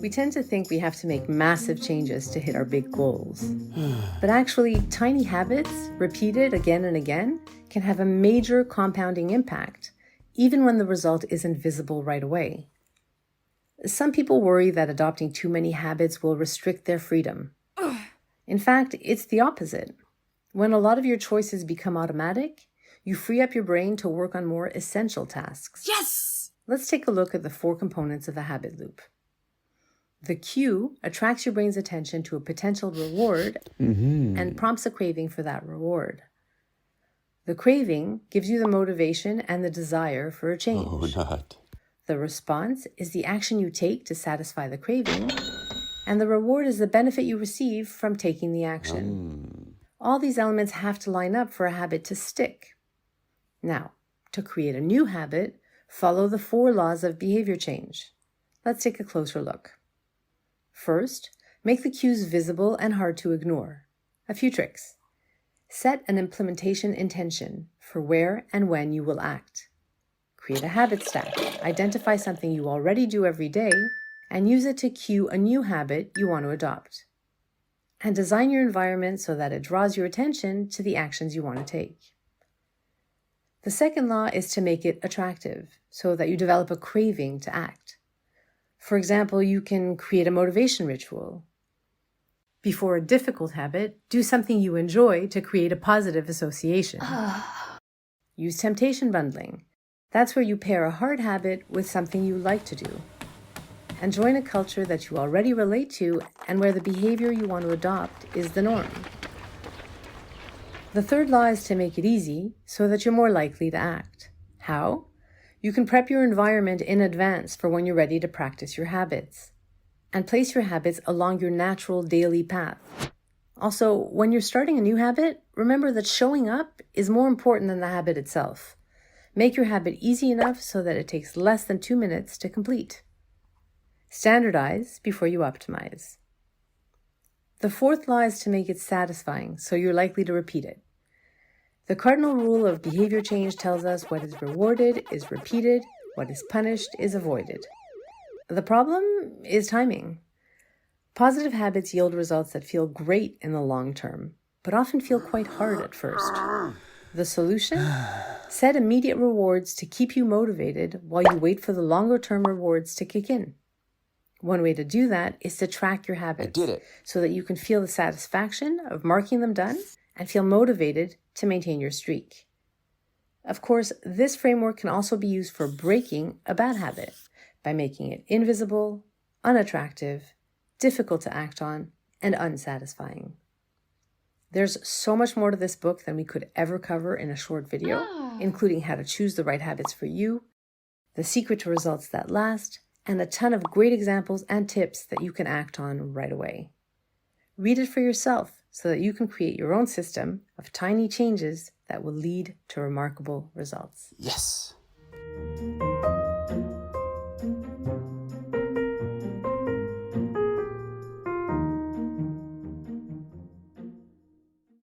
We tend to think we have to make massive changes to hit our big goals. But actually, tiny habits, repeated again and again, can have a major compounding impact, even when the result isn't visible right away. Some people worry that adopting too many habits will restrict their freedom. In fact, it's the opposite. When a lot of your choices become automatic, you free up your brain to work on more essential tasks. Yes! Let's take a look at the 4 components of a habit loop. The cue attracts your brain's attention to a potential reward and prompts a craving for that reward. The craving gives you the motivation and the desire for a change. Oh, not. The response is the action you take to satisfy the craving, and the reward is the benefit you receive from taking the action. All these elements have to line up for a habit to stick. Now, to create a new habit, follow the 4 laws of behavior change. Let's take a closer look. First, make the cues visible and hard to ignore. A few tricks. Set an implementation intention for where and when you will act. Create a habit stack. Identify something you already do every day and use it to cue a new habit you want to adopt. And design your environment so that it draws your attention to the actions you want to take. The second law is to make it attractive so that you develop a craving to act. For example, you can create a motivation ritual. Before a difficult habit, do something you enjoy to create a positive association. Use temptation bundling. That's where you pair a hard habit with something you like to do. And join a culture that you already relate to and where the behavior you want to adopt is the norm. The third law is to make it easy so that you're more likely to act. How? You can prep your environment in advance for when you're ready to practice your habits. And place your habits along your natural daily path. Also, when you're starting a new habit, remember that showing up is more important than the habit itself. Make your habit easy enough so that it takes less than 2 minutes to complete. Standardize before you optimize. The 4th law is to make it satisfying so you're likely to repeat it. The cardinal rule of behavior change tells us what is rewarded is repeated, what is punished is avoided. The problem is timing. Positive habits yield results that feel great in the long term, but often feel quite hard at first. The solution? Set immediate rewards to keep you motivated while you wait for the longer-term rewards to kick in. One way to do that is to track your habits so that you can feel the satisfaction of marking them done and feel motivated to maintain your streak. Of course, this framework can also be used for breaking a bad habit by making it invisible, unattractive, difficult to act on, and unsatisfying. There's so much more to this book than we could ever cover in a short video, including how to choose the right habits for you, the secret to results that last, and a ton of great examples and tips that you can act on right away. Read it for yourself so that you can create your own system of tiny changes that will lead to remarkable results. Yes.